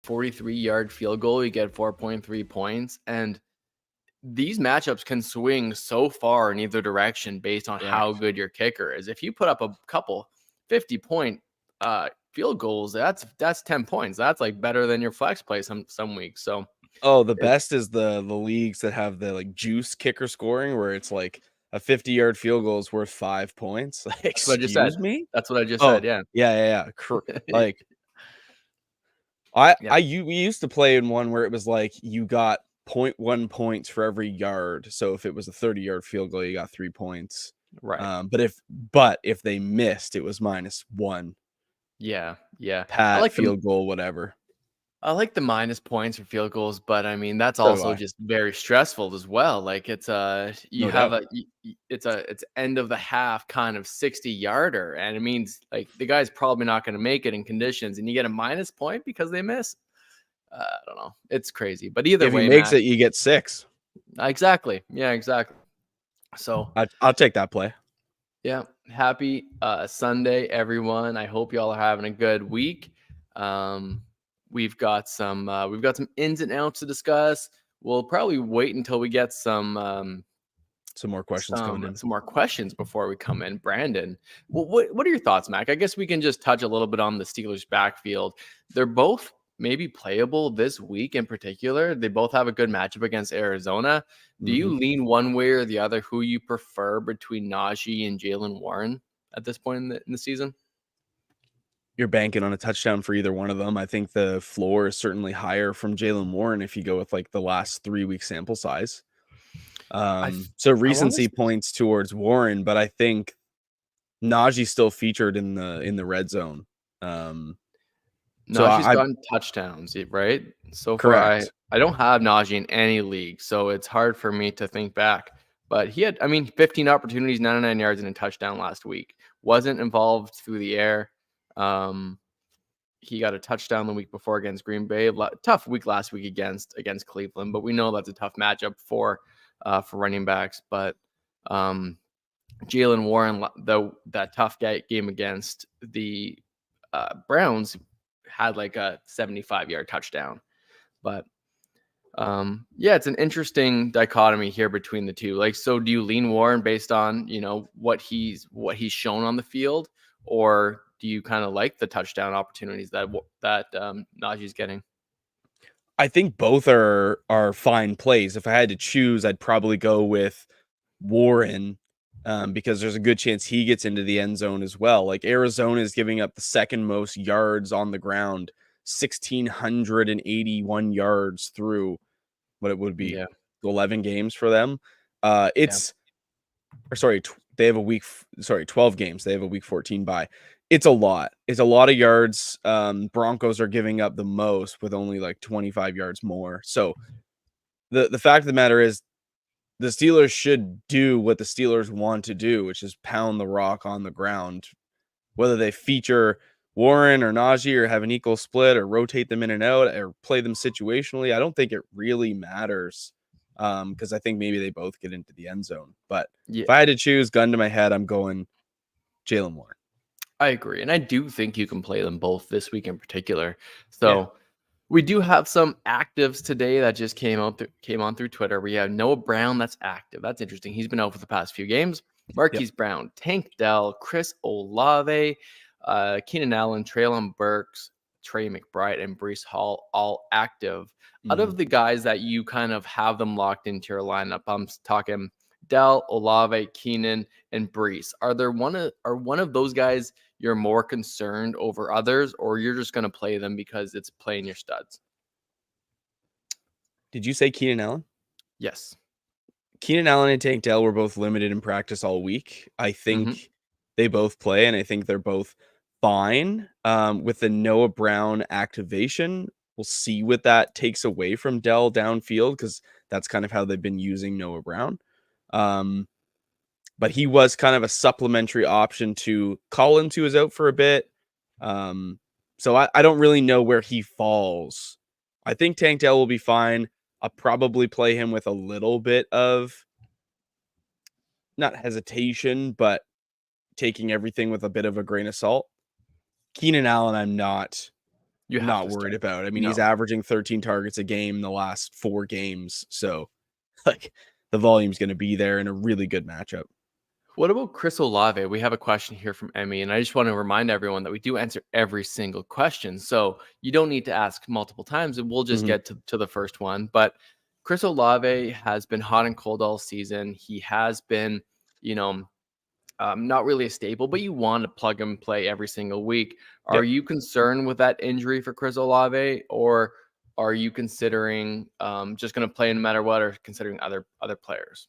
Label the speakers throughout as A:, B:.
A: 43-yard field goal, you get 4.3 points. And these matchups can swing so far in either direction based on how good your kicker is. If you put up a couple 50-point field goals, that's 10 points. That's like better than your flex play some weeks. So
B: the best is the leagues that have the like juice kicker scoring where it's like a 50-yard field goal is worth 5 points. Like,
A: that's what I just said.
B: excuse me?
A: That's what I just said. Yeah.
B: Yeah. Like
A: Yeah.
B: we used to play in one where it was like you got 0.1 points for every yard. So if it was a 30-yard field goal, you got 3 points.
A: Right.
B: But if they missed, it was -1.
A: Yeah.
B: Pat, field goal, whatever.
A: I like the minus points for field goals, but I mean that's
B: So do
A: also
B: I.
A: just very stressful as well. Like it's you
B: No
A: have
B: doubt.
A: it's end of the half kind of 60-yarder, and it means like the guy's probably not going to make it in conditions, and you get a minus point because they miss. I don't know. It's crazy, but either
B: If he
A: way,
B: makes
A: Mac.
B: it, you get 6.
A: Exactly. Yeah. Exactly. So
B: I'll take that play.
A: yeah, happy Sunday, everyone. I hope y'all are having a good week. We've got some ins and outs to discuss. We'll probably wait until we get some
B: more questions coming in.
A: Some more questions before we come in. Brandon, what are your thoughts, Mac? I guess we can just touch a little bit on the Steelers' backfield. They're both maybe playable this week in particular. They both have a good matchup against Arizona. Do you lean one way or the other who you prefer between Najee and Jaylen Warren at this point in the season?
B: You're banking on a touchdown for either one of them. I think the floor is certainly higher from Jaylen Warren if you go with like the last 3-week sample size. So recency points towards Warren, but I think Najee's still featured in the red zone.
A: Najee's gotten touchdowns, right? So far, I don't have Najee in any league, so it's hard for me to think back. But he had, 15 opportunities, 99 yards, and a touchdown last week. Wasn't involved through the air. He got a touchdown the week before against Green Bay. Tough week last week against Cleveland, but we know that's a tough matchup for running backs. But Jaylen Warren, that tough game against the Browns, had like a 75-yard touchdown. But it's an interesting dichotomy here between the two. Like, so do you lean Warren based on, what he's shown on the field, or do you kind of like the touchdown opportunities that Najee's getting?
B: I think both are fine plays. If I had to choose, I'd probably go with Warren because there's a good chance he gets into the end zone as well. Like Arizona is giving up the second most yards on the ground, 1,681 yards through what it would be 11 games for them. They have 12 games. They have a week 14 bye. It's a lot. It's a lot of yards. Broncos are giving up the most with only like 25 yards more. So the fact of the matter is the Steelers should do what the Steelers want to do, which is pound the rock on the ground. Whether they feature Warren or Najee or have an equal split or rotate them in and out or play them situationally, I don't think it really matters because I think maybe they both get into the end zone. But if I had to choose, gun to my head, I'm going Jaylen Warren.
A: I agree. And I do think you can play them both this week in particular. So we do have some actives today that just came on through Twitter. We have Noah Brown that's active. That's interesting. He's been out for the past few games. Marquise Brown, Tank Dell, Chris Olave, Keenan Allen, Treylon Burks, Trey McBride, and Breece Hall all active. Out of the guys that you kind of have them locked into your lineup, I'm talking Dell, Olave, Keenan, and Breece. Are one of those guys you're more concerned over others, or you're just going to play them because it's playing your studs?
B: Did you say Keenan Allen?
A: Yes.
B: Keenan Allen and Tank Dell were both limited in practice all week. I think they both play, and I think they're both fine. With the Noah Brown activation, we'll see what that takes away from Dell downfield because that's kind of how they've been using Noah Brown. But he was kind of a supplementary option to Collins, who was out for a bit. So I don't really know where he falls. I think Tank Dell will be fine. I'll probably play him with a little bit of not hesitation, but taking everything with a bit of a grain of salt. Keenan Allen, I'm not
A: You have
B: not
A: to
B: worried
A: start.
B: about. I mean, he's
A: No.
B: averaging 13 targets a game the last 4 games, so like the volume's going to be there in a really good matchup.
A: What about Chris Olave? We have a question here from Emmy, and I just want to remind everyone that we do answer every single question. So you don't need to ask multiple times, and we'll just
B: Mhm.
A: get to the first one. But Chris Olave has been hot and cold all season. He has been, you know, not really a staple, but you want to plug and play every single week. Are
B: Yep.
A: you concerned with that injury for Chris Olave, or are you considering just going to play no matter what, or considering other players?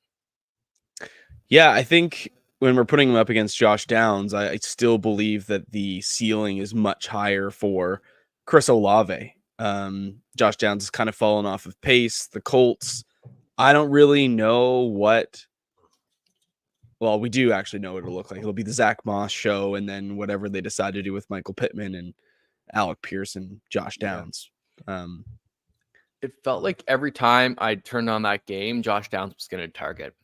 B: Yeah, I think when we're putting him up against Josh Downs, I still believe that the ceiling is much higher for Chris Olave. Josh Downs has kind of fallen off of pace. The Colts, I don't really know what. Well, we do actually know what it'll look like. It'll be the Zach Moss show, and then whatever they decide to do with Michael Pittman and Alec Pierce and Josh
A: Yeah.
B: Downs. Um,
A: It felt like every time I turned on that game, Josh Downs was going to target.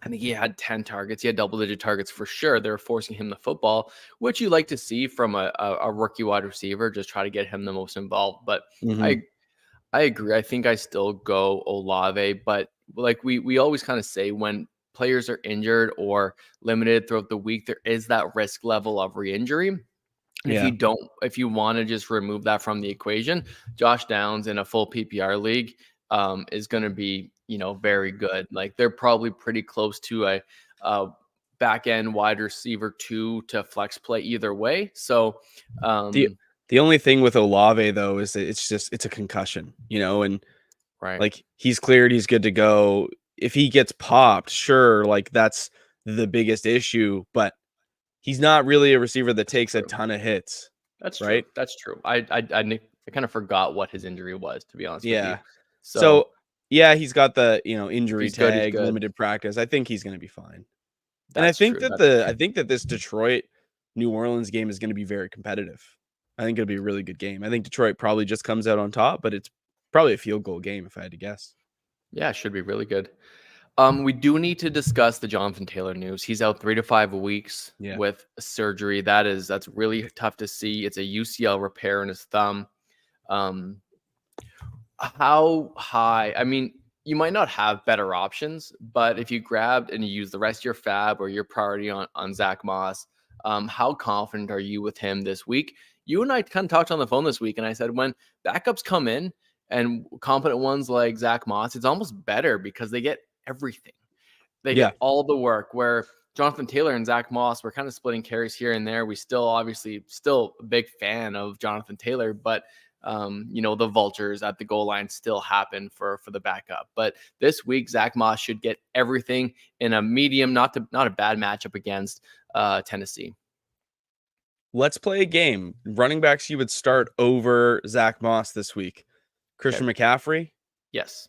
A: I think he had 10 targets. He had double-digit targets for sure. They were forcing him the football, which you like to see from a rookie wide receiver, just try to get him the most involved. But
B: mhm.
A: I agree. I think I still go Olave, but like we always kind of say when players are injured or limited throughout the week, there is that risk level of re-injury. And
B: Yeah.
A: if you want to just remove that from the equation, Josh Downs in a full PPR league is going to be, very good. Like they're probably pretty close to a back end wide receiver 2 to flex play either way. So,
B: The
A: um,
B: the only thing with Olave though is that it's a concussion, and
A: right.
B: like he's cleared, he's good to go. If he gets popped, sure, like that's the biggest issue, but he's not really a receiver that
A: That's
B: takes a
A: true.
B: ton of hits,
A: That's true.
B: right?
A: That's true. I kind of forgot what his injury was, to be honest with you.
B: Yeah.
A: So
B: So, yeah, he's got the,
A: if
B: injury
A: he's good, he's
B: tag,
A: good.
B: limited practice. I think he's going to be fine. And
A: That's true. That's
B: I
A: true.
B: think that this Detroit New Orleans game is going to be very competitive. I think it'll be a really good game. I think Detroit probably just comes out on top, but it's probably a field goal game if I had to guess.
A: Yeah, it should be really good. We do need to discuss the Jonathan Taylor news. He's out 3 to 5 weeks
B: Yeah.
A: with surgery. That's really tough to see. It's a UCL repair in his thumb. Um, how high? I mean, you might not have better options, but if you grabbed and you use the rest of your fab or your priority on Zach Moss, how confident are you with him this week? You and I kind of talked on the phone this week, and I said when backups come in and competent ones like Zach Moss, it's almost better because they get everything. They
B: Yeah.
A: get all the work. Where Jonathan Taylor and Zach Moss were kind of splitting carries here and there. We still obviously still a big fan of Jonathan Taylor, but the vultures at the goal line still happen for the backup. But this week, Zach Moss should get everything in a medium, not a bad matchup against Tennessee.
B: Let's play a game. Running backs you would start over Zach Moss this week.
A: Okay.
B: Christian McCaffrey,
A: Yes.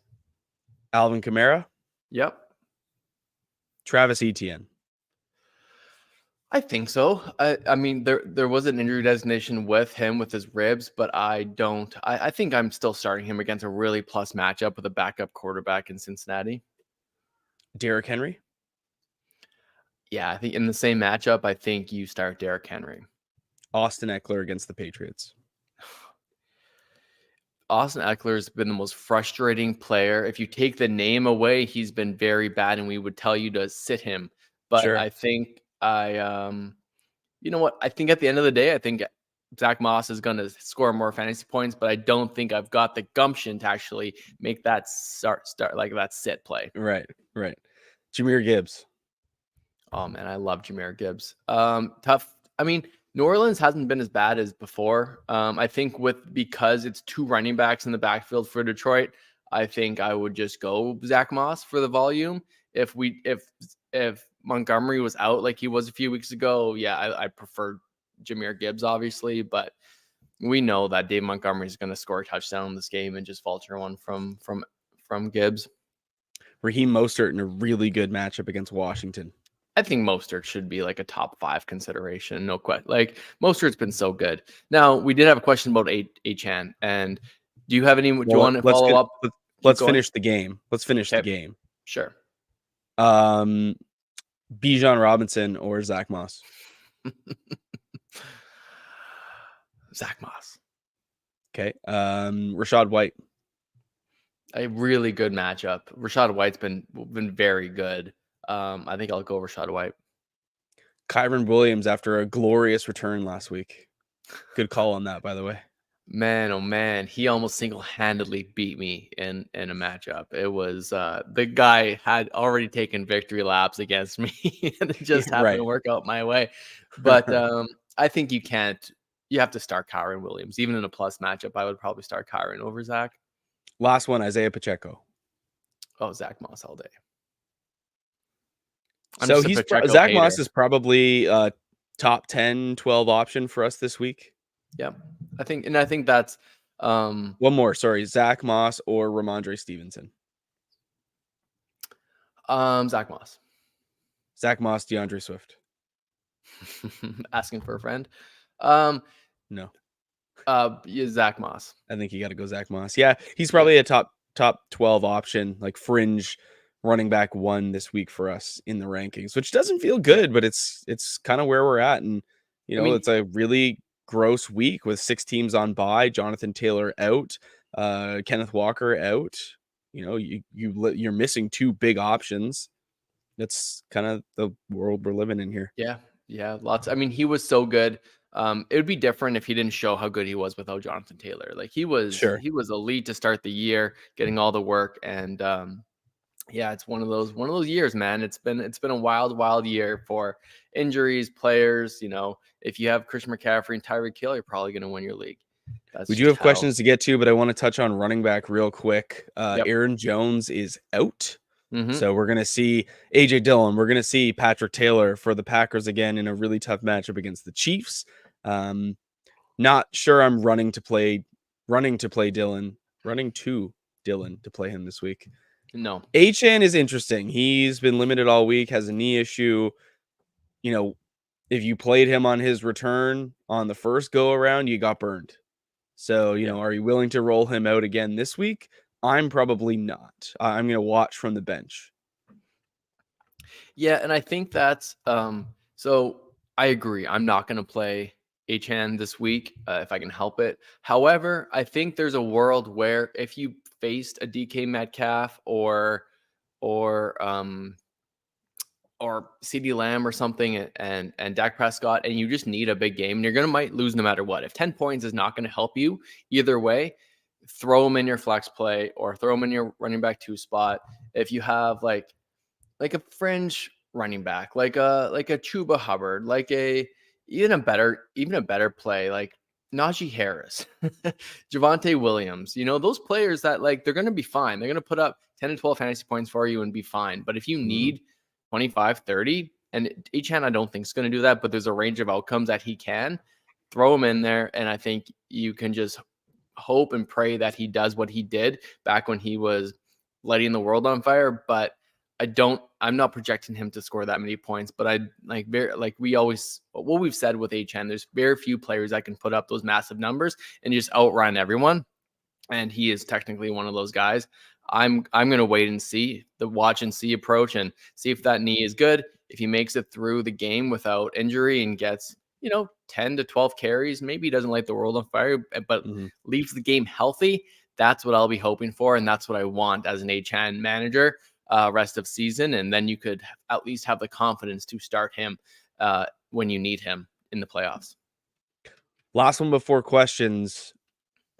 B: Alvin Kamara,
A: Yep.
B: Travis Etienne.
A: I think so. I mean, there was an injury designation with him with his ribs, but I don't. I think I'm still starting him against a really plus matchup with a backup quarterback in Cincinnati.
B: Derrick Henry,
A: Yeah, I think in the same matchup, I think you start Derrick Henry.
B: Austin Eckler against the Patriots.
A: Austin Eckler has been the most frustrating player. If you take the name away, he's been very bad, and we would tell you to sit him. But
B: Sure.
A: I think you know what? I think at the end of the day, I think Zach Moss is going to score more fantasy points, but I don't think I've got the gumption to actually make that start like that sit play.
B: Right. Right. Jahmyr Gibbs.
A: Oh man, I love Jahmyr Gibbs. Tough. I mean, New Orleans hasn't been as bad as before. I think because it's 2 running backs in the backfield for Detroit, I think I would just go Zach Moss for the volume. If Montgomery was out like he was a few weeks ago, yeah, I prefer Jahmyr Gibbs, obviously, but we know that Dave Montgomery is going to score a touchdown in this game and just vulture one from Gibbs.
B: Raheem Mostert in a really good matchup against Washington.
A: I think Mostert should be like a top 5 consideration. No question. Like Mostert's been so good. Now we did have a question about Achan, and do you have any? Do you
B: Well,
A: want to follow up? Keep
B: let's
A: going.
B: finish the game. Let's finish the
A: Okay,
B: game.
A: sure.
B: Um, Bijan Robinson or Zach Moss.
A: Zach Moss.
B: Okay. Rashad White.
A: A really good matchup. Rashad White's been very good. I think I'll go Rashad White.
B: Kyron Williams after a glorious return last week. Good call on that, by the way.
A: Man, oh man, he almost single-handedly beat me in a matchup. It was the guy had already taken victory laps against me, and it just happened to
B: Right.
A: work out my way. But I think you can't. You have to start Kyron Williams, even in a plus matchup. I would probably start Kyron over Zach.
B: Last one, Isaiah Pacheco.
A: Oh, Zach Moss all day. I'm
B: So
A: just a Pacheco
B: Zach
A: hater.
B: Moss is probably a top 10, 12 option for us this week.
A: Yeah, I think that's
B: One more, sorry, Zach Moss or Ramondre Stevenson.
A: Zach Moss.
B: Zach Moss, DeAndre Swift.
A: Asking for a friend.
B: No,
A: Yeah, Zach Moss.
B: I think you got to go Zach Moss. Yeah, he's probably a top 12 option, like fringe running back 1 this week for us in the rankings, which doesn't feel good, but it's kind of where we're at. And, it's a really gross week with 6 teams on bye, Jonathan Taylor out, Kenneth Walker out. You're missing 2 big options. That's kind of the world we're living in here.
A: Yeah, lots. I mean, he was so good. It would be different if he didn't show how good he was without Jonathan Taylor. Like he was elite to start the year, getting all the work, and yeah, it's one of those years, man. It's been a wild year for injuries, players. If you have Christian McCaffrey and Tyreek Hill, you're probably going to win your league.
B: We do have questions to get to, but I want to touch on running back real quick.
A: Yep.
B: Aaron Jones is out.
A: Mm-hmm.
B: So we're going to see A.J. Dillon. We're going to see Patrick Taylor for the Packers again in a really tough matchup against the Chiefs. Not sure I'm running to Dillon to play him this week.
A: No.
B: Achane is interesting. He's been limited all week, has a knee issue. If you played him on his return on the first go around, you got burned. So, are you willing to roll him out again this week? I'm probably not. I'm going to watch from the bench.
A: Yeah, and I think that's so I agree. I'm not going to play Achane this week if I can help it. However, I think there's a world where if you faced a DK Metcalf or CeeDee Lamb or something and Dak Prescott, and you just need a big game, and you're might lose no matter what. If 10 points is not going to help you either way, throw them in your flex play or throw them in your running back 2 spot. If you have like a fringe running back, like a Chuba Hubbard, like even a better play, like Najee Harris, Javonte Williams, those players that they're going to be fine. They're going to put up 10 to 12 fantasy points for you and be fine. But if you need 25, 30, and Achane I don't think is going to do that, but there's a range of outcomes that he can throw him in there. And I think you can just hope and pray that he does what he did back when he was lighting the world on fire. But I'm not projecting him to score that many points, but what we've said with Achane, there's very few players that can put up those massive numbers and just outrun everyone. And he is technically one of those guys. I'm going to wait and see the watch and see approach and see if that knee is good. If he makes it through the game without injury and gets, 10 to 12 carries, maybe he doesn't light the world on fire, but leaves the game healthy. That's what I'll be hoping for. And that's what I want as an Achane manager rest of season. And then you could at least have the confidence to start him when you need him in the playoffs.
B: Last one before questions.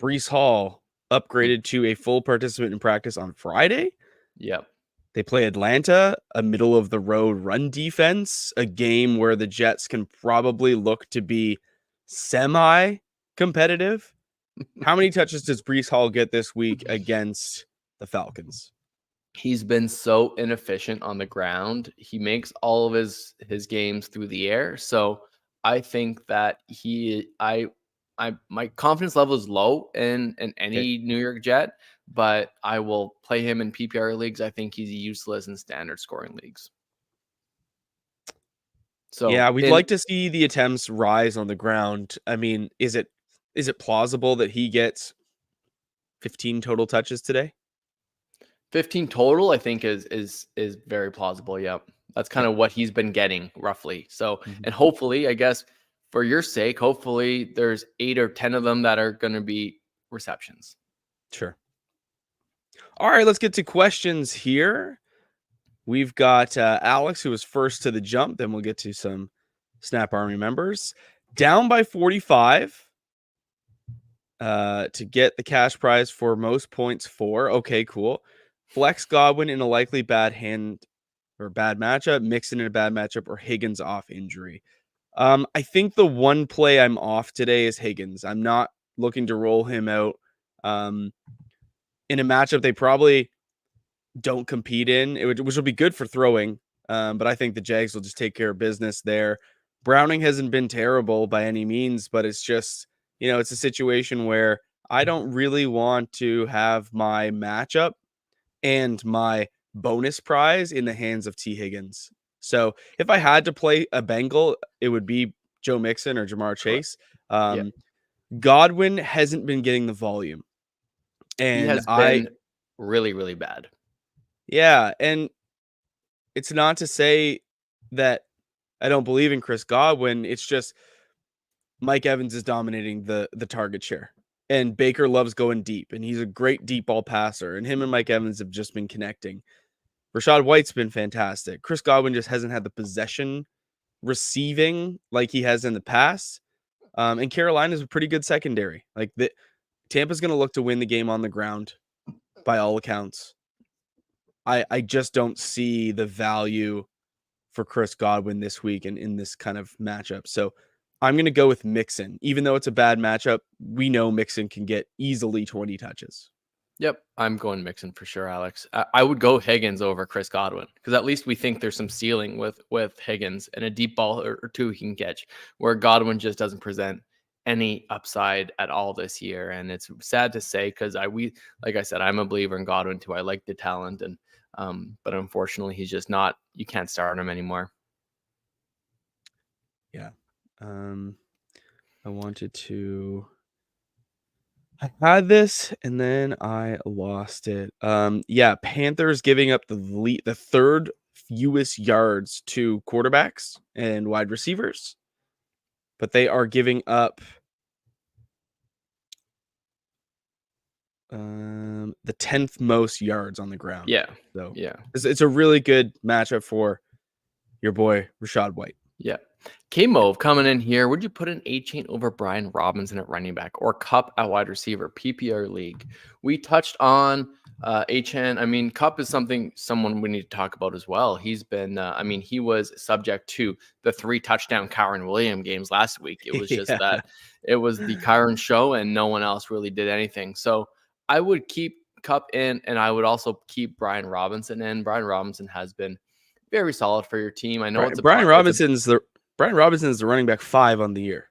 B: Breece Hall upgraded to a full participant in practice on Friday.
A: Yep.
B: They play Atlanta, a middle of the road run defense, a game where the Jets can probably look to be semi competitive. How many touches does Breece Hall get this week against the Falcons?
A: He's been so inefficient on the ground. He makes all of his games through the air. So I think that my confidence level is low in any New York Jet, but I will play him in PPR leagues. I think he's useless in standard scoring leagues. So
B: yeah, we'd like to see the attempts rise on the ground. I mean, is it plausible that he gets 15 total touches today?
A: 15 total, I think is very plausible. Yep. That's kind of what he's been getting roughly. So, and hopefully, I guess for your sake, hopefully there's 8 or 10 of them that are going to be receptions.
B: Sure. All right, let's get to questions here. We've got Alex, who was first to the jump. Then we'll get to some Snap Army members. Down by 45 to get the cash prize for most points for. Okay, cool. Flex Godwin in a likely bad hand or bad matchup, Mixon in a bad matchup, or Higgins off injury. I think the one play I'm off today is Higgins. I'm not looking to roll him out in a matchup they probably don't compete in, which will be good for throwing. But I think the Jags will just take care of business there. Browning hasn't been terrible by any means, but it's just, it's a situation where I don't really want to have my matchup and my bonus prize in the hands of T. Higgins. So if I had to play a Bengal, it would be Joe Mixon or Jamar Chase. Godwin hasn't been getting the volume. And
A: he has been really, really bad.
B: Yeah, and it's not to say that I don't believe in Chris Godwin. It's just Mike Evans is dominating the target share. And Baker loves going deep, and he's a great deep ball passer. And him and Mike Evans have just been connecting. Rashad White's been fantastic. Chris Godwin just hasn't had the possession receiving like he has in the past. And Carolina's a pretty good secondary. Like Tampa's going to look to win the game on the ground by all accounts. I just don't see the value for Chris Godwin this week and in this kind of matchup. So I'm going to go with Mixon. Even though it's a bad matchup, we know Mixon can get easily 20 touches.
A: Yep, I'm going Mixon for sure, Alex. I would go Higgins over Chris Godwin because at least we think there's some ceiling with Higgins and a deep ball or two he can catch, where Godwin just doesn't present any upside at all this year. And it's sad to say because like I said, I'm a believer in Godwin too. I like the talent, and but unfortunately, he's just not. You can't start him anymore.
B: Yeah, I had this and then I lost it. Panthers giving up the third fewest yards to quarterbacks and wide receivers, but they are giving up the 10th most yards on the ground.
A: Yeah.
B: So
A: yeah,
B: it's a really good matchup for your boy Rashad White.
A: Yeah. K-Move coming in here. Would you put an A-Chain over Brian Robinson at running back or Cup at wide receiver, PPR league? We touched on A-Chain. I mean, Cup is someone we need to talk about as well. He's been, he was subject to the 3 touchdown Kyron Williams games last week. It was just that it was the Kyron show and no one else really did anything. So I would keep Cup in, and I would also keep Brian Robinson in. Brian Robinson has been very solid for your team. I know
B: Brian Robinson is the running back 5 on the year.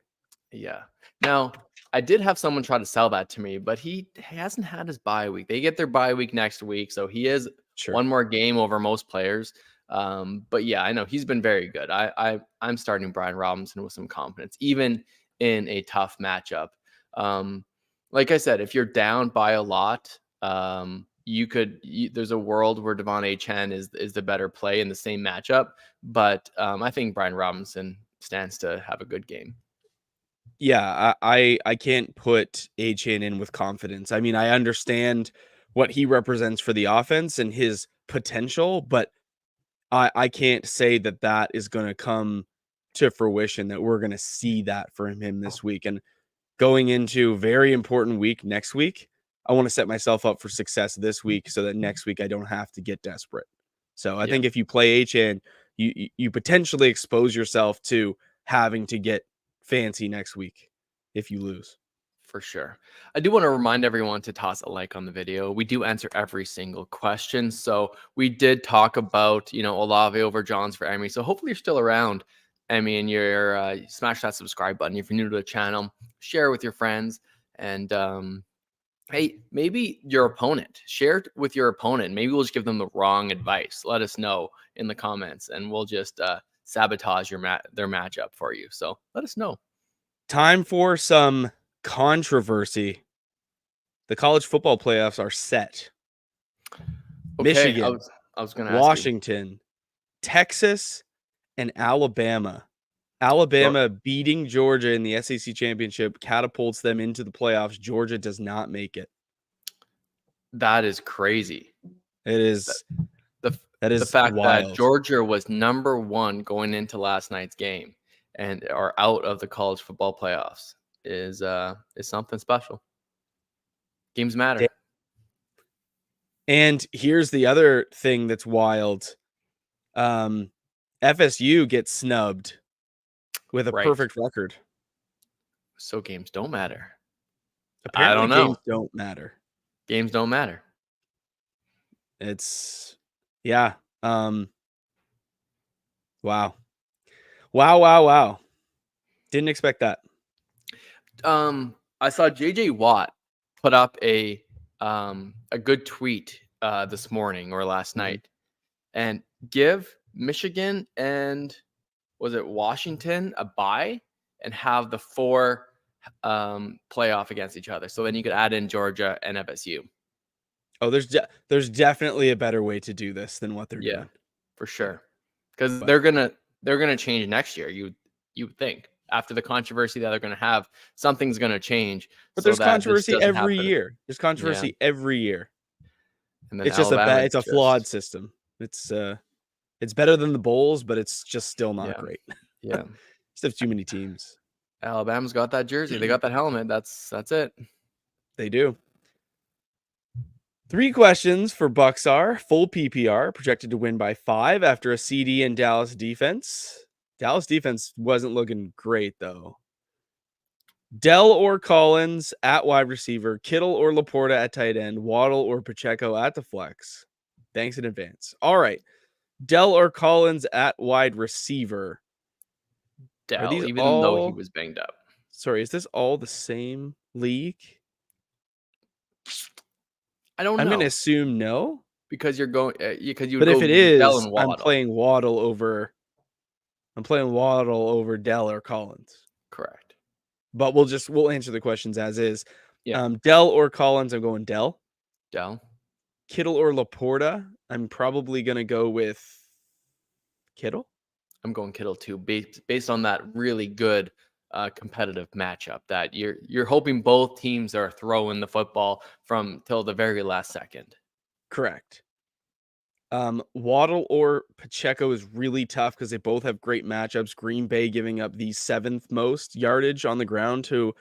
A: Yeah. Now, I did have someone try to sell that to me, but he hasn't had his bye week. They get their bye week next week, so he is one more game over most players. But yeah, I know he's been very good. I'm starting Brian Robinson with some confidence, even in a tough matchup. Like I said, if you're down by a lot, there's a world where Devon Achane is the better play in the same matchup, but I think Brian Robinson stands to have a good game.
B: Yeah, I can't put Achane in with confidence. I mean, I understand what he represents for the offense and his potential, but I can't say that is going to come to fruition, that we're going to see that from him this week. And going into a very important week next week, I want to set myself up for success this week so that next week I don't have to get desperate. So I think if you play HN, you potentially expose yourself to having to get fancy next week if you lose.
A: For sure. I do want to remind everyone to toss a like on the video. We do answer every single question. So we did talk about, Olave over Johns for Emmy. So hopefully you're still around, Emmy, and you're smash that subscribe button. If you're new to the channel, share with your friends, and hey, maybe your opponent, share it with your opponent. Maybe we'll just give them the wrong advice. Let us know in the comments, and we'll just sabotage their matchup for you. So let us know.
B: Time for some controversy. The college football playoffs are set.
A: Okay,
B: Michigan,
A: I was going to ask
B: Washington, Texas, and Alabama Alabama beating Georgia in the SEC championship catapults them into the playoffs. Georgia does not make it.
A: That is crazy.
B: It is. That is
A: the fact
B: wild.
A: that Georgia was number 1 going into last night's game and are out of the college football playoffs is something special. Games matter.
B: And here's the other thing that's wild. FSU gets snubbed with a perfect record.
A: So games don't matter.
B: Apparently,
A: I don't know.
B: games don't matter.
A: Games don't matter.
B: It's yeah. Wow. Wow. Didn't expect that.
A: I saw JJ Watt put up a good tweet this morning or last night and give Michigan and was it Washington a bye and have the 4 playoff against each other. So then you could add in Georgia and FSU.
B: Oh, there's definitely a better way to do this than what they're doing.
A: For sure. Because they're gonna change next year. You would think after the controversy that they're gonna have, something's gonna change.
B: But there's controversy every year. There's controversy every year. And then it's just it's a flawed system. It's better than the Bowls, but it's just still not great.
A: Yeah.
B: Just have too many teams.
A: Alabama's got that jersey. They got that helmet. That's it.
B: They do. 3 questions for Bucksar. Full PPR, projected to win by 5 after a CD in Dallas defense. Dallas defense wasn't looking great, though. Dell or Collins at wide receiver. Kittle or Laporta at tight end. Waddle or Pacheco at the flex. Thanks in advance. All right. Dell or Collins at wide receiver.
A: Dell, even though he was banged up.
B: Sorry, is this all the same league?
A: I don't know.
B: I'm going to assume no.
A: Because you're going because you
B: But if it is, I'm playing Waddle over Dell or Collins.
A: Correct.
B: But we'll answer the questions as is.
A: Yeah.
B: Dell or Collins, I'm going Dell.
A: Dell.
B: Kittle or Laporta, I'm probably going to go with Kittle.
A: I'm going Kittle too, based on that really good competitive matchup that you're hoping both teams are throwing the football from till the very last second.
B: Correct. Waddle or Pacheco is really tough because they both have great matchups. Green Bay giving up the 7th most yardage on the ground to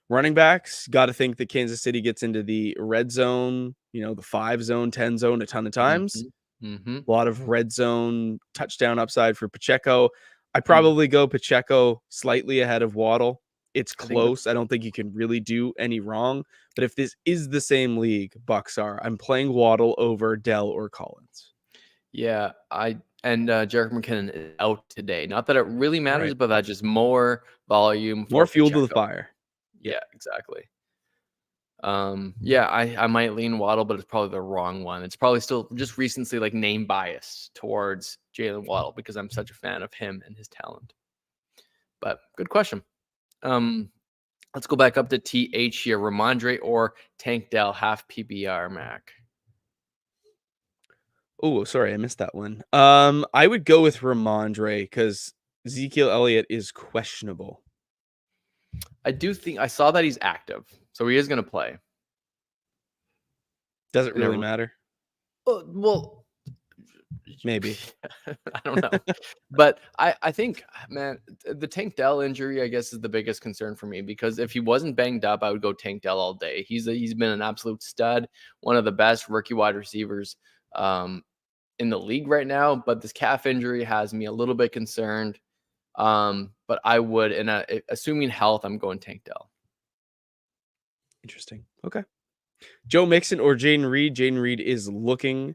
B: running backs. Got to think that Kansas City gets into the red zone, the 5 zone, 10 zone a ton of times. A lot of red zone touchdown upside for Pacheco. I probably go Pacheco slightly ahead of Waddle. It's close. I don't think you can really do any wrong. But if this is the same league, Bucksar, I'm playing Waddle over Dell or Collins.
A: Yeah, Jerick McKinnon is out today. Not that it really matters, but that just more volume,
B: more fuel to the fire.
A: Yeah, exactly. I might lean Waddle, but it's probably the wrong one. It's probably still just recency name bias towards Jalen Waddle because I'm such a fan of him and his talent. But good question. Let's go back up to TH here. Ramondre or Tank Dell, half PPR, Mac.
B: Oh, sorry, I missed that one. I would go with Ramondre because Ezekiel Elliott is questionable.
A: I do think I saw that he's active, so he is going to play.
B: Does it really matter?
A: Well,
B: maybe.
A: I don't know. But I think, man, the Tank Dell injury, I guess, is the biggest concern for me because if he wasn't banged up, I would go Tank Dell all day. He's been an absolute stud, one of the best rookie wide receivers in the league right now. But this calf injury has me a little bit concerned. But I would, assuming health, I'm going Tank Dell.
B: Interesting. Okay. Joe Mixon or Jaden Reed. Jaden Reed is looking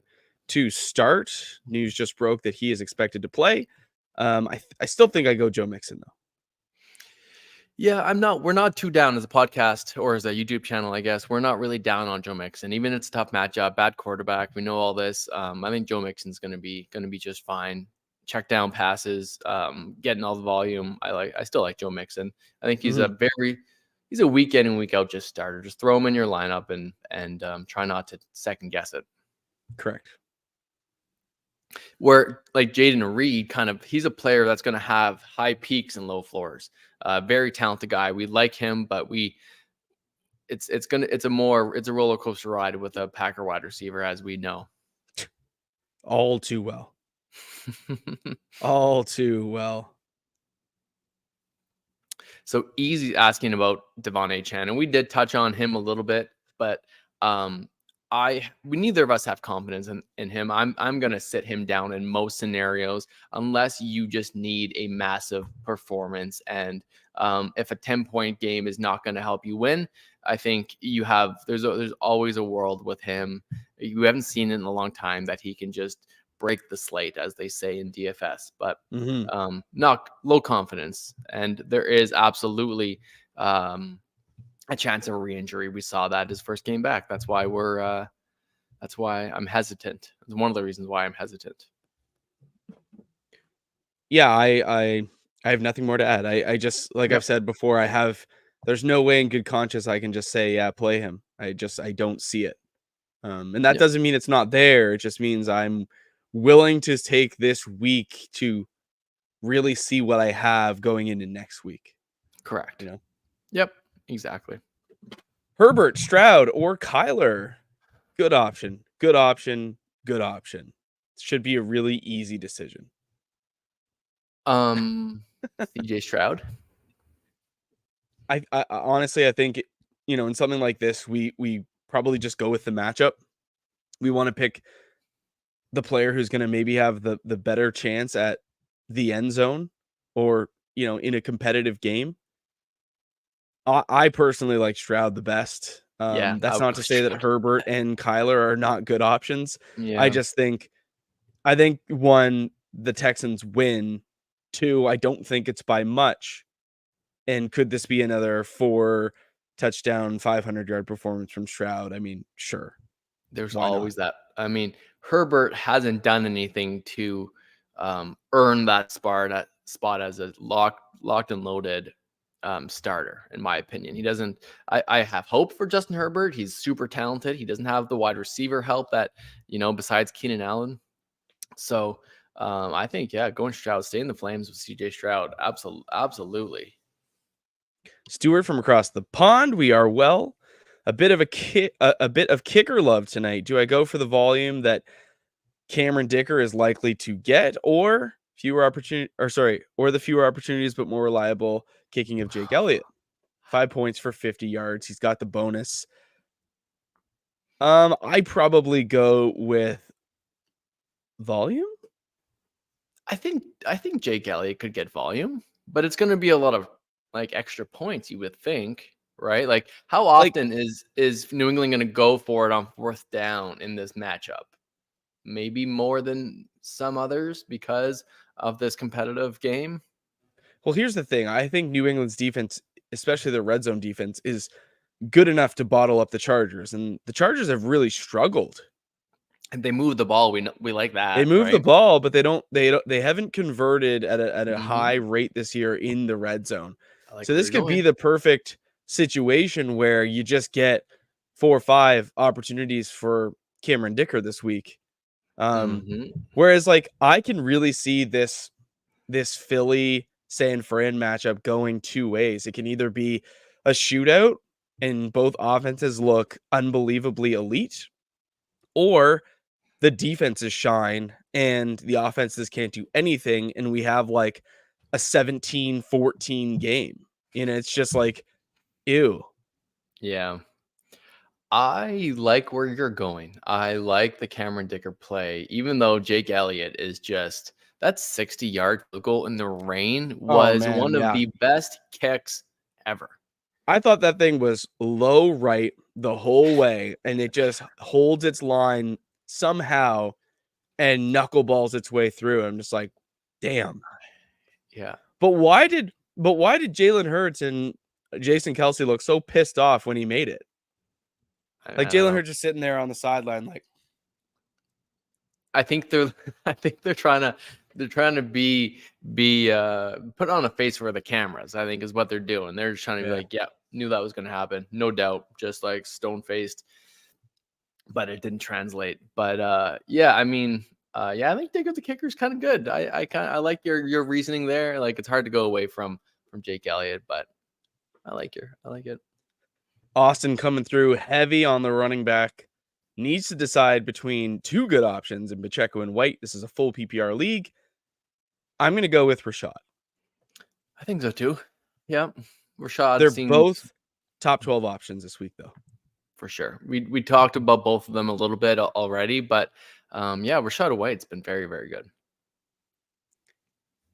B: to start. News just broke that he is expected to play. I still think I go Joe Mixon though.
A: Yeah, we're not too down as a podcast or as a YouTube channel, I guess. We're not really down on Joe Mixon. Even it's a tough matchup, bad quarterback. We know all this. I think Joe Mixon's gonna be just fine. Check down passes, getting all the volume. I still like Joe Mixon. I think he's he's a week in and week out just starter. Just throw him in your lineup and try not to second guess it.
B: Correct.
A: Where like Jaden Reed, he's a player that's going to have high peaks and low floors. Very talented guy. We like him, but it's a roller coaster ride with a Packer wide receiver, as we know.
B: All too well. All too well.
A: So Easy asking about Devon Achane, and we did touch on him a little bit, but we neither of us have confidence in him. I'm gonna sit him down in most scenarios unless you just need a massive performance. And if a 10-point game is not going to help you win, I think there's always a world with him. You haven't seen it in a long time that he can just break the slate, as they say in DFS, but not low confidence. And there is absolutely a chance of a re-injury. We saw that his first game back. That's why I'm hesitant. It's one of the reasons why I'm hesitant.
B: Yeah, I have nothing more to add. I just, like I've said before, there's no way in good conscience I can just say, yeah, play him. I don't see it. And that doesn't mean it's not there. It just means I'm willing to take this week to really see what I have going into next week.
A: Correct. You know? Yep, exactly.
B: Herbert, Stroud, or Kyler. Good option. Good option. Good option. Should be a really easy decision.
A: CJ Stroud.
B: I honestly, I think, in something like this, we probably just go with the matchup. We want to pick the player who's going to maybe have the better chance at the end zone, or, in a competitive game. I personally like Stroud the best. That's not to say that Herbert and Kyler are not good options.
A: Yeah.
B: I think one, the Texans win. Two, I don't think it's by much. And could this be another 4 touchdown, 500-yard performance from Stroud? I mean, sure.
A: There's always that. I mean, Herbert hasn't done anything to earn that spot as a locked and loaded starter, in my opinion. He doesn't. I have hope for Justin Herbert. He's super talented. He doesn't have the wide receiver help that, besides Keenan Allen. So I think, going Stroud, stay in the flames with CJ Stroud. Absolutely.
B: Stuart from across the pond. We are well. A bit of kicker love tonight. Do I go for the volume that Cameron Dicker is likely to get, or the fewer opportunities but more reliable kicking of Jake Elliott? 5 points for 50 yards. He's got the bonus. I probably go with volume.
A: I think Jake Elliott could get volume, but it's going to be a lot of extra points, you would think, right? Like, how often is New England going to go for it on 4th down in this matchup? Maybe more than some others because of this competitive game.
B: Well, here's the thing. I think New England's defense, especially the red zone defense, is good enough to bottle up the Chargers, and the Chargers have really struggled.
A: And they move the ball. We like that.
B: They move the ball, but they haven't converted at a high rate this year in the red zone. So this could be the perfect situation where you just get 4 or 5 opportunities for Cameron Dicker this week. Whereas I can really see this Philly San Fran matchup going 2 ways. It can either be a shootout and both offenses look unbelievably elite, or the defenses shine and the offenses can't do anything, and we have a 17-14 game. It's just ew.
A: Yeah. I like where you're going. I like the Cameron Dicker play, even though Jake Elliott is just that 60-yard goal in the rain was one of the best kicks ever.
B: I thought that thing was low right the whole way, and it just holds its line somehow and knuckleballs its way through. I'm just like, damn.
A: Yeah.
B: But why did Jalen Hurts and Jason Kelce look so pissed off when he made it? Jalen Hurts just sitting there on the sideline,
A: I think they're trying to be put on a face for the cameras, I think, is what they're doing. They're just trying to be like, yeah, knew that was going to happen. No doubt. Just stone-faced, but it didn't translate. But I mean, Yeah, I think Digger the kicker is kind of good. I like your reasoning there. Like it's hard to go away from Jake Elliott, but I like it.
B: Austin coming through heavy on the running back. Needs to decide between two good options in Pacheco and White. This is a full PPR league. I'm going to go with Rashad.
A: I think so too. Yeah, Rashad
B: They're
A: seems
B: both top 12 options this week, though.
A: for sure. We talked about both of them a little bit already, but yeah, Rashad White's been very, very good.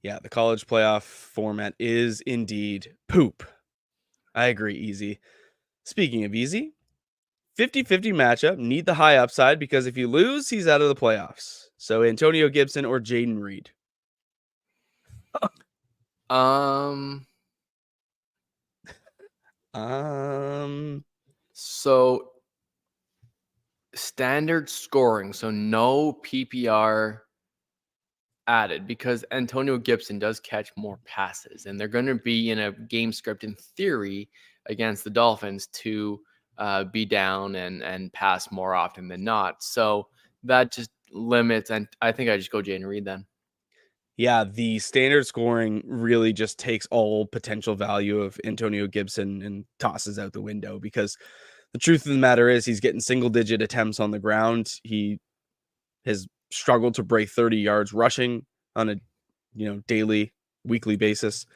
B: Yeah, the college playoff format is indeed poop. I agree, easy. Speaking of easy, 50-50 matchup, need the high upside because if you lose, he's out of the playoffs. So Antonio Gibson or Jaden Reed.
A: Um, so standard scoring, so no PPR added because Antonio Gibson does catch more passes, and they're going to be in a game script in theory against the Dolphins to be down and pass more often than not. So that just limits, and I think I just go Jaden Reed then.
B: Yeah, the standard scoring really just takes all potential value of Antonio Gibson and tosses out the window because the truth of the matter is he's getting single digit attempts on the ground. He has struggled to break 30 yards rushing on a daily, weekly basis,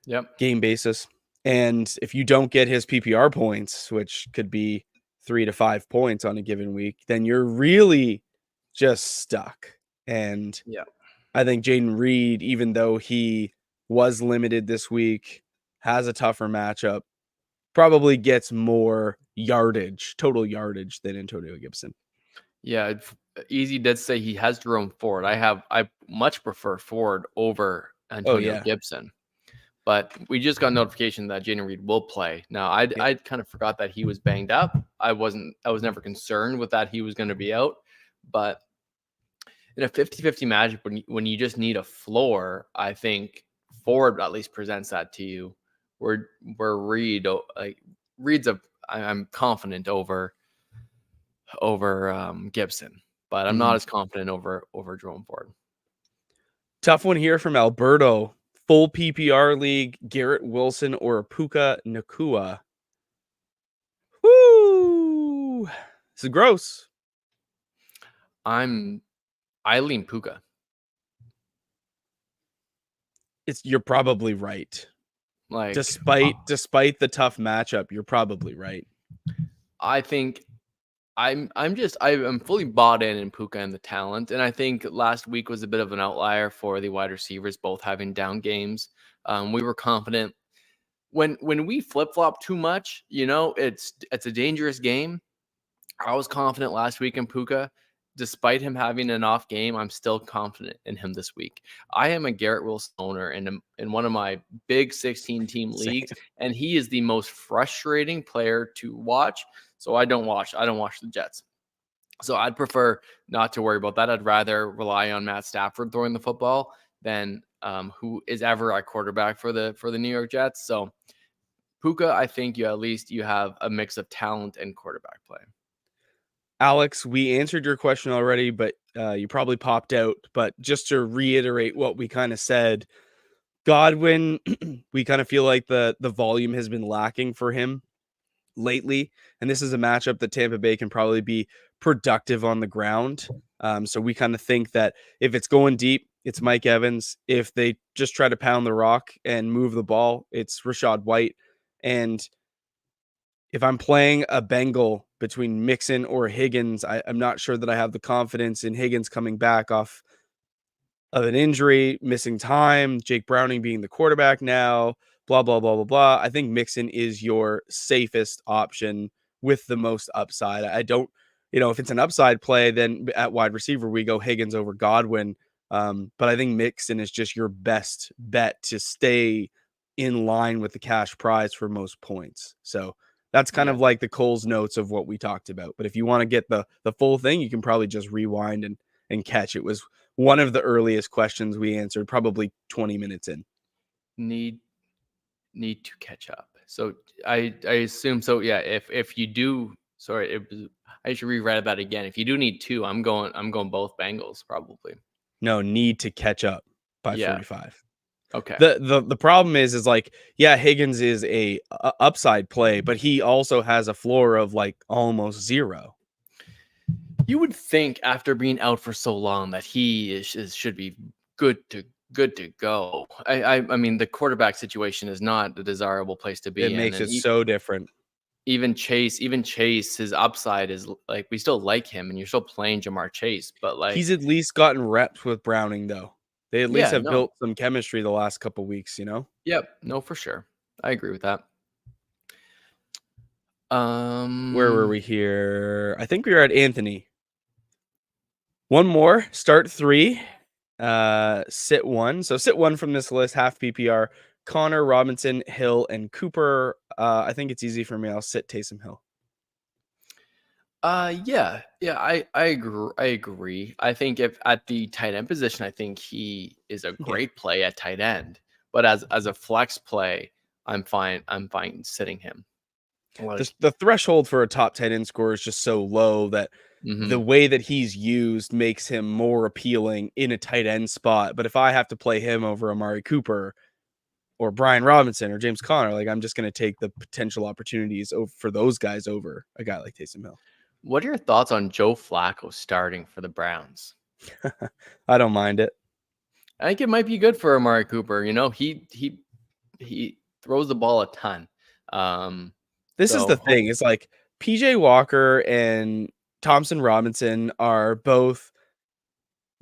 A: Yep.
B: game basis. And if you don't get his PPR points, which could be 3 to 5 points on a given week, then you're really just stuck. And
A: Yeah.
B: I think Jaden Reed, even though he was limited this week, has a tougher matchup, probably gets more yardage, total yardage than Antonio Gibson.
A: Yeah, Easy did say he has Jerome Ford. I much prefer Ford over Antonio Gibson. But we just got notification that Jaden Reed will play. Now, I kind of forgot that he was banged up. I was never concerned with that he was going to be out. But in a 50-50 matchup, when you just need a floor, I think Ford at least presents that to you. Where Reed's I'm confident over Gibson, but I'm not as confident over Jerome Ford.
B: Tough one here from Alberto. Full PPR league, Garrett Wilson or Puka Nacua. Woo! This is gross.
A: I lean Puka.
B: You're probably right.
A: Like
B: despite the tough matchup, you're probably right.
A: I think I'm fully bought in Puka and the talent, and I think last week was a bit of an outlier for the wide receivers, both having down games. We were confident when we flip flop too much. It's a dangerous game. I was confident last week in Puka. Despite him having an off game, I'm still confident in him this week. I am a Garrett Wilson owner in one of my big 16-team leagues, and he is the most frustrating player to watch. So I don't watch the Jets. So I'd prefer not to worry about that. I'd rather rely on Matt Stafford throwing the football than who is ever at quarterback for the New York Jets. So Puka, I think you have a mix of talent and quarterback play.
B: Alex, we answered your question already, but you probably popped out. But just to reiterate what we kind of said, Godwin, we kind of feel like the volume has been lacking for him lately. And this is a matchup that Tampa Bay can probably be productive on the ground. So we kind of think that if it's going deep, it's Mike Evans. If they just try to pound the rock and move the ball, it's Rashad White. And if I'm playing a Bengal between Mixon or Higgins, I'm not sure that I have the confidence in Higgins coming back off of an injury, missing time, Jake Browning being the quarterback now, blah, blah, blah, blah, blah. I think Mixon is your safest option with the most upside. I don't, if it's an upside play, then at wide receiver, we go Higgins over Godwin. But I think Mixon is just your best bet to stay in line with the cash prize for most points. So that's kind of like the Cole's notes of what we talked about. But if you want to get the full thing, you can probably just rewind and catch. It was one of the earliest questions we answered, probably 20 minutes in.
A: Need to catch up. So I assume so. Yeah. If you do Sorry, I should reread that again. If you do need 2, I'm going both Bengals probably.
B: No, need to catch up by
A: Yeah.
B: 45.
A: Okay.
B: The problem is like, yeah, Higgins is a upside play, but he also has a floor of like almost 0.
A: You would think after being out for so long that he should be good to go. I mean, the quarterback situation is not a desirable place to
B: It
A: be in,
B: makes
A: and
B: it so different.
A: even Chase, his upside is like we still like him, and you're still playing Jamar Chase, but like,
B: He's at least gotten reps with Browning, though. They at least
A: yeah,
B: have
A: no,
B: built some chemistry the last couple weeks, you know?
A: yep, no, for sure, I agree with that.
B: Where were
A: Um,
B: we here? I think we were at Anthony. One more, start 3, sit 1. So sit 1 from this list, half PPR. Connor, Robinson, Hill, and Cooper. I think it's easy for me. I'll sit Taysom Hill.
A: yeah, I agree. I think if at the tight end position, I think he is a
B: Yeah.
A: great play at tight end, but as a flex play, I'm fine sitting him. Like,
B: The threshold for a top tight end score is just so low that the
A: mhm.
B: way that he's used makes him more appealing in a tight end spot. But if I have to play him over Amari Cooper or Brian Robinson or James Conner, like I'm just going to take the potential opportunities for those guys over a guy like Taysom Hill.
A: What are your thoughts on Joe Flacco starting for the Browns?
B: I don't mind it.
A: I think it might be good for Amari Cooper. You know, he throws the ball a ton. Um,
B: This is the
A: so
B: thing. It's like PJ Walker and Thompson Robinson are both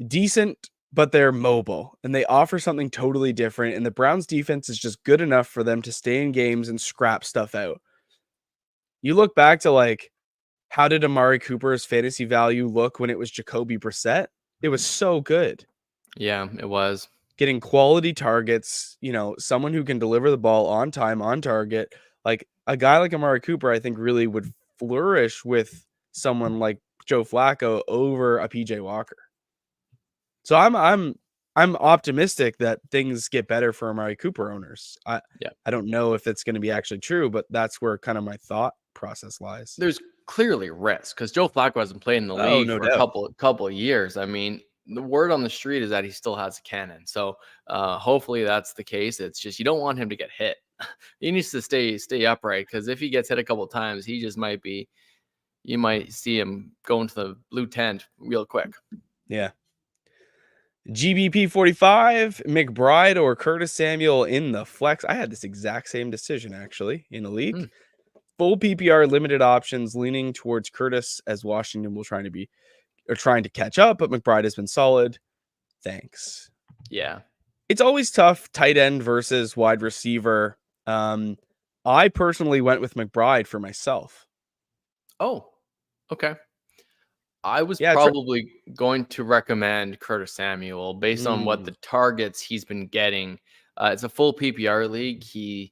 B: decent, but they're mobile and they offer something totally different. And the Browns defense is just good enough for them to stay in games and scrap stuff out. You look back to like, how did Amari Cooper's fantasy value look when it was Jacoby Brissett? It was so good.
A: yeah, it was.
B: Getting quality targets, someone who can deliver the ball on time, on target. Like a guy like Amari Cooper, I think really would flourish with someone like Joe Flacco over a PJ Walker. So I'm optimistic that things get better for Amari Cooper owners.
A: Yeah.
B: I don't know if it's going to be actually true, but that's where kind of my thought process lies.
A: There's clearly risk because Joe Flacco hasn't played in the
B: Oh,
A: league
B: no
A: for a
B: doubt.
A: couple of years. I mean, the word on the street is that he still has a cannon. So hopefully that's the case. It's just you don't want him to get hit. He needs to stay upright because if he gets hit a couple of times, he just might be. You might see him go into the blue tent real quick.
B: Yeah. GBP 45, McBride or Curtis Samuel in the flex. I had this exact same decision actually in a league. Full PPR limited options leaning towards Curtis as Washington will trying to catch up, but McBride has been solid. Thanks.
A: Yeah.
B: It's always tough tight end versus wide receiver. I personally went with McBride for myself.
A: Oh, okay. I was
B: Yeah,
A: probably going to recommend Curtis Samuel based on what the targets he's been getting. It's a full PPR league.
B: it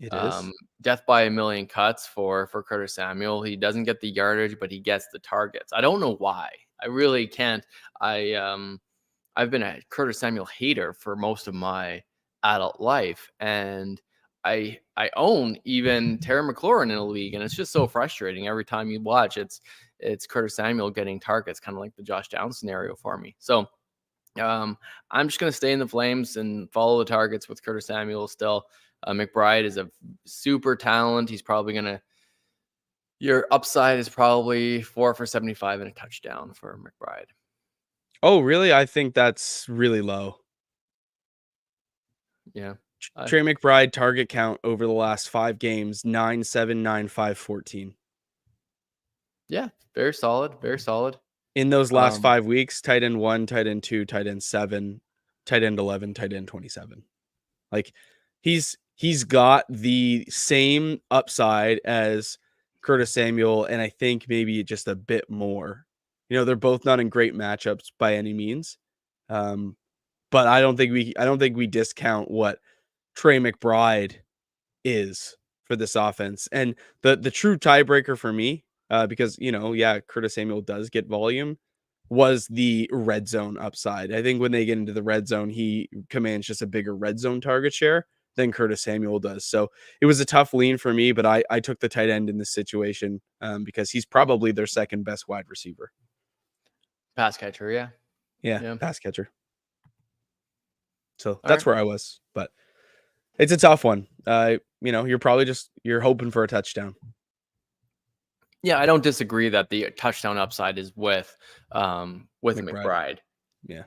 B: is.
A: Um, death by a million cuts for Curtis Samuel. He doesn't get the yardage, but he gets the targets. I don't know why. I really can't. I've been a Curtis Samuel hater for most of my adult life, and I own even Terry McLaurin in a league, and it's just so frustrating every time you watch. It's Curtis Samuel getting targets, kind of like the Josh Downs scenario for me. So I'm just going to stay in the flames and follow the targets with Curtis Samuel still. McBride is a super talent. He's probably going to, your upside is probably 4 for 75 and a touchdown for McBride.
B: Oh, really? I think that's really low.
A: Yeah.
B: Trey McBride target count over the last 5 games, 9, 7, 9, 5, 14.
A: Yeah. Very solid. Very solid.
B: In those last 5 weeks, tight end 1, tight end 2, tight end 7, tight end 11, tight end 27. Like he's got the same upside as Curtis Samuel, and I think maybe just a bit more. They're both not in great matchups by any means. But I don't think we discount what Trey McBride is for this offense. And the true tiebreaker for me, because Curtis Samuel does get volume, was the red zone upside. I think when they get into the red zone, he commands just a bigger red zone target share. than Curtis Samuel does. So it was a tough lean for me, but I took the tight end in this situation because he's probably their second best wide receiver.
A: Pass catcher, yeah.
B: Yeah. Pass catcher. So
A: All
B: that's
A: right.
B: where I was, but it's a tough one. You're probably you're hoping for a touchdown.
A: Yeah, I don't disagree that the touchdown upside is with McBride.
B: Yeah.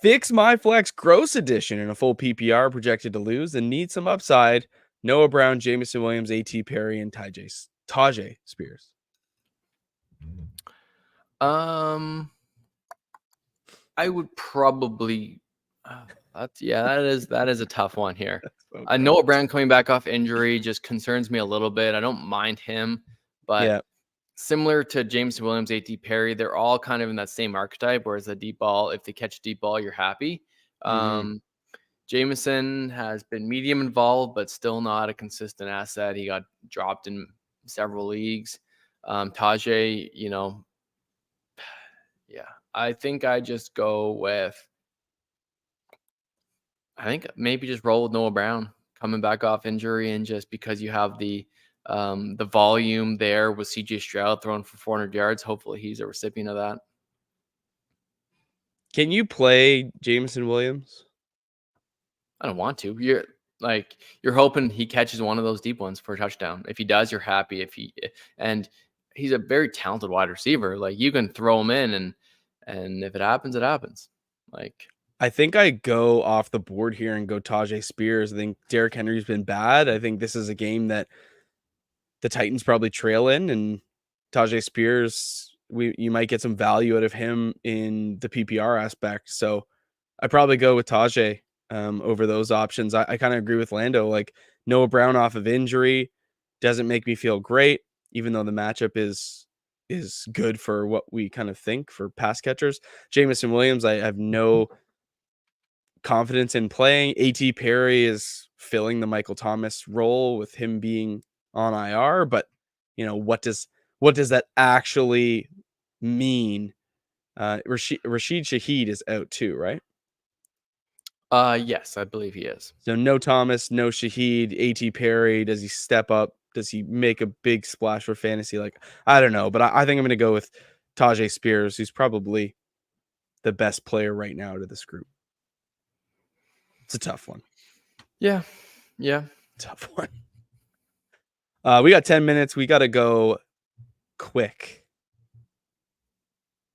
B: Fix My Flex Gross Edition in a full PPR projected to lose and need some upside. Noah Brown, Jamison Williams, A.T. Perry, and Tajay Spears.
A: I would probably that is a tough one here. I know Brown coming back off injury just concerns me a little bit. I don't mind him, but similar to James Williams, A.T. Perry, they're all kind of in that same archetype. Whereas the deep ball, if they catch a deep ball, you're happy. Jameson has been medium involved, but still not a consistent asset. He got dropped in several leagues. Tajay, I think I just go with. I think maybe just roll with Noah Brown coming back off injury, and just because you have the volume there with CJ Stroud throwing for 400 yards, hopefully he's a recipient of that.
B: Can you play Jameson Williams?
A: I don't want to. You're hoping he catches one of those deep ones for a touchdown. If he does, you're happy. And he's a very talented wide receiver. Like, you can throw him in, and if it happens, it happens.
B: I think I go off the board here and go Tajay Spears. I think Derrick Henry's been bad. I think this is a game that the Titans probably trail in, and Tajay Spears, you might get some value out of him in the PPR aspect. So I probably go with Tajay over those options. I kind of agree with Lando. Like, Noah Brown off of injury doesn't make me feel great, even though the matchup is good for what we kind of think for pass catchers. Jamison Williams, I have no confidence in playing. A.T. Perry is filling the Michael Thomas role with him being on IR, but what does that actually mean? Rashid Shaheed is out too, right?
A: Yes, I believe he is.
B: So no Thomas, no Shaheed. A.T. Perry, does he step up? Does he make a big splash for fantasy? I don't know, but I think I'm going to go with Tajay Spears, who's probably the best player right now to this group. It's a tough one.
A: Yeah.
B: Tough one. We got 10 minutes. We got to go quick.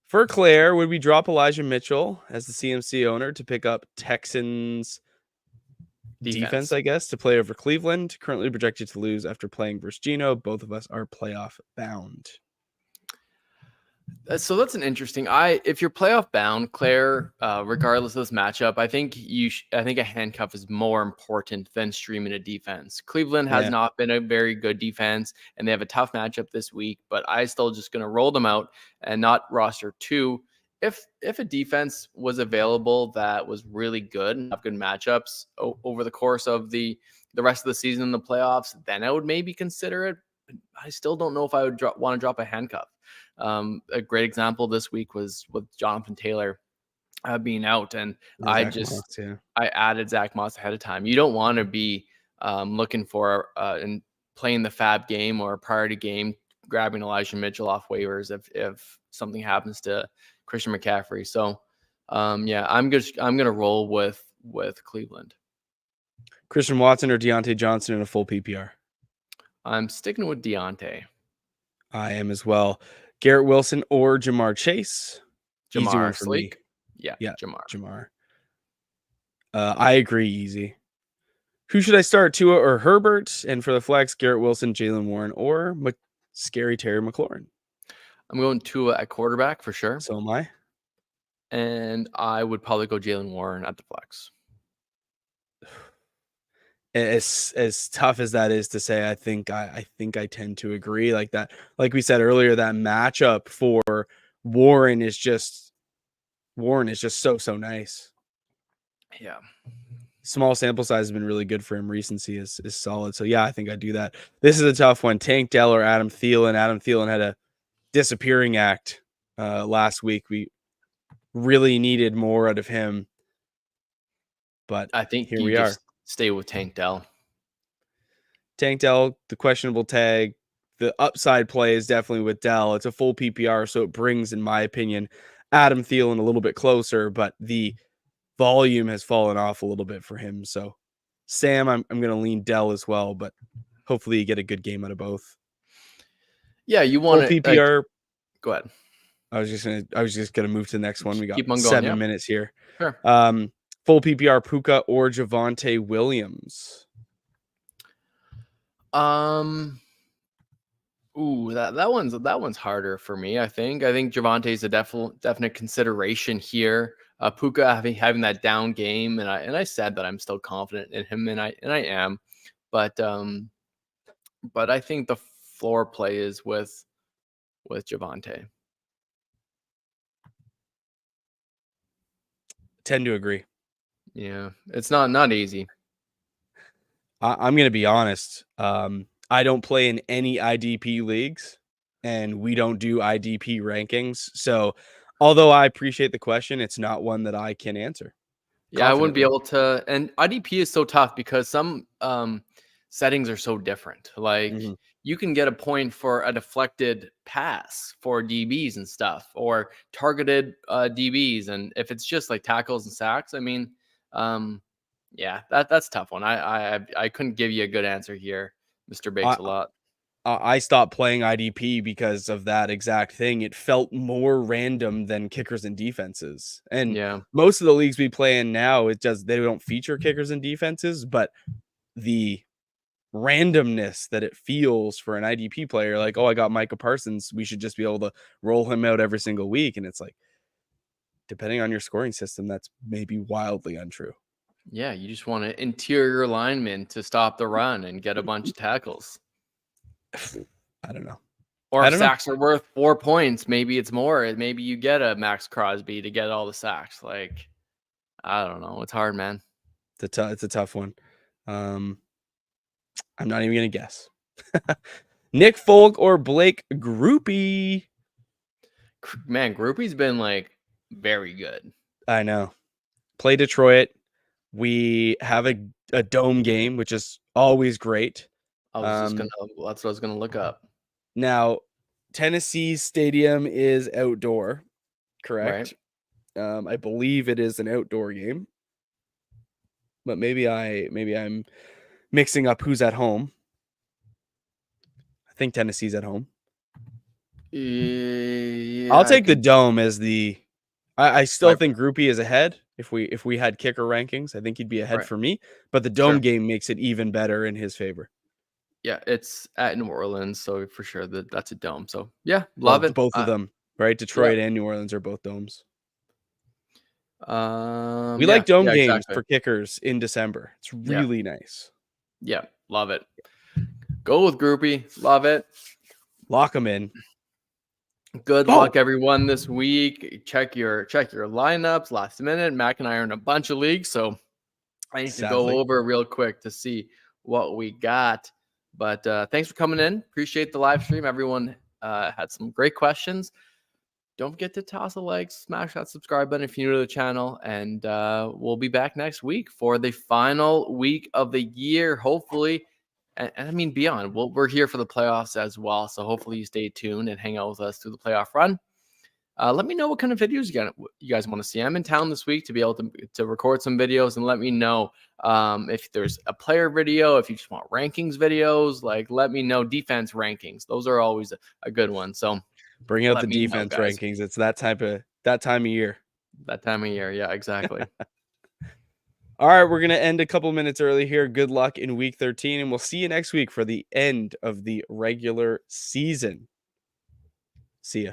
B: For Claire, would we drop Elijah Mitchell as the CMC owner to pick up Texans defense, I guess, to play over Cleveland? Currently projected to lose after playing versus Geno. Both of us are playoff bound.
A: So that's an interesting. If you're playoff bound, Claire, regardless of this matchup, I think I think a handcuff is more important than streaming a defense. Cleveland has not been a very good defense, and they have a tough matchup this week. But I still just going to roll them out and not roster two. If a defense was available that was really good and have good matchups over the course of the rest of the season in the playoffs, then I would maybe consider it. But I still don't know if I would want to drop a handcuff. A great example this week was with Jonathan Taylor being out, and I added Zach Moss ahead of time. You don't want to be looking for and playing the fab game or a priority game, grabbing Elijah Mitchell off waivers if something happens to Christian McCaffrey. So I'm gonna roll with Cleveland.
B: Christian Watson or Deontay Johnson in a full PPR?
A: I'm sticking with Deontay.
B: I am as well. Garrett Wilson or Jamar Chase?
A: Easy one for me. Yeah,
B: Jamar. I agree, easy. Who should I start, Tua or Herbert? And for the flex, Garrett Wilson, Jalen Warren, or Scary Terry McLaurin?
A: I'm going Tua at quarterback for sure.
B: So am I.
A: And I would probably go Jalen Warren at the flex.
B: As tough as that is to say, I think I tend to agree. Like we said earlier, that matchup for Warren is just so nice.
A: Yeah.
B: Small sample size has been really good for him. Recency is solid. So yeah, I think I do that. This is a tough one. Tank Dell or Adam Thielen. Adam Thielen had a disappearing act last week. We really needed more out of him. But
A: I think
B: here
A: you
B: we are.
A: just stay with Tank Dell.
B: Tank Dell, the questionable tag. The upside play is definitely with Dell. It's a full PPR, so it brings, in my opinion, Adam Thielen a little bit closer, but the volume has fallen off a little bit for him. So, Sam, I'm going to lean Dell as well, but hopefully you get a good game out of both.
A: Yeah, you want
B: Full
A: to like.
B: PPR.
A: Go ahead.
B: I was just gonna move to the next one. We got
A: Keep on going.
B: 7
A: Yeah,
B: minutes here.
A: sure.
B: Full PPR Puka or Javonte Williams.
A: Ooh, that one's harder for me. I think Javante's a definite consideration here. Puka having that down game, and I said that I'm still confident in him, and I am, but I think the floor play is with Javonte.
B: Tend to agree.
A: Yeah, it's not easy.
B: I'm gonna be honest. I don't play in any IDP leagues, and we don't do IDP rankings. So, although I appreciate the question, it's not one that I can answer.
A: Yeah, I wouldn't be
B: Confidently.
A: able to. And IDP is so tough because some settings are so different. Like
B: Mhm.
A: you can get a point for a deflected pass for DBs and stuff, or targeted DBs. And if it's just like tackles and sacks, I mean, yeah, that's a tough one. I couldn't give you a good answer here, Mr. Bakes
B: I
A: a lot.
B: I stopped playing IDP because of that exact thing. It felt more random than kickers and defenses. And
A: Yeah,
B: most of the leagues we play in now, they don't feature kickers and defenses, but the randomness that it feels for an IDP player, like, oh, I got Micah Parsons, we should just be able to roll him out every single week. And it's like, depending on your scoring system, that's maybe wildly untrue.
A: yeah, you just want an interior lineman to stop the run and get a bunch of tackles.
B: I don't know.
A: Or
B: I
A: if
B: don't know.
A: sacks are worth 4 points, maybe it's more. Maybe you get a Max Crosby to get all the sacks. Like, I don't know. It's hard, man.
B: It's a tough one. I'm not even gonna guess. Nick Folk or Blake Groupie?
A: Man, Groupie's been like very good.
B: I know. Play Detroit. We have a dome game, which is always great.
A: That's what I was gonna look up.
B: Now, Tennessee's stadium is outdoor,
A: Right.
B: correct? I believe it is an outdoor game, but maybe I'm mixing up who's at home. I think Tennessee's at home.
A: Yeah,
B: I'll
A: I
B: take the
A: can.
B: dome as the. I still
A: Right.
B: think Groupie is ahead. If we had kicker rankings, I think he'd be ahead
A: Right.
B: for me. But the dome
A: Sure.
B: game makes it even better in his favor.
A: Yeah, it's at New Orleans, so for sure that's a dome. So yeah,
B: Well,
A: love it.
B: both of them, right?
A: Yeah.
B: Detroit and New Orleans are both domes. We
A: Yeah,
B: like dome
A: yeah,
B: games
A: exactly.
B: for kickers in December. It's
A: Yeah,
B: really nice.
A: yeah, love it. Go with Groupie. Love it.
B: Lock them in.
A: Good
B: Boom.
A: luck, everyone, this week. Check your lineups last minute. Mac and I are in a bunch of leagues, so I need to go
B: Sadly.
A: over real quick to see what we got. But thanks for coming in. Appreciate the live stream. Everyone had some great questions. Don't forget to toss a like, smash that subscribe button if you're new to the channel, and we'll be back next week for the final week of the year, hopefully. And I mean, beyond, we're here for the playoffs as well. So hopefully you stay tuned and hang out with us through the playoff run. Let me know what kind of videos you guys want to see. I'm in town this week to be able to record some videos, and let me know if there's a player video, if you just want rankings videos, like let me know. Defense rankings. Those are always a good one. So
B: Bring out
A: let
B: the
A: me know,
B: defense
A: guys.
B: rankings. It's that time of year.
A: That time of year. Yeah, exactly.
B: All right, we're going to end a couple minutes early here. Good luck in week 13, and we'll see you next week for the end of the regular season. See ya.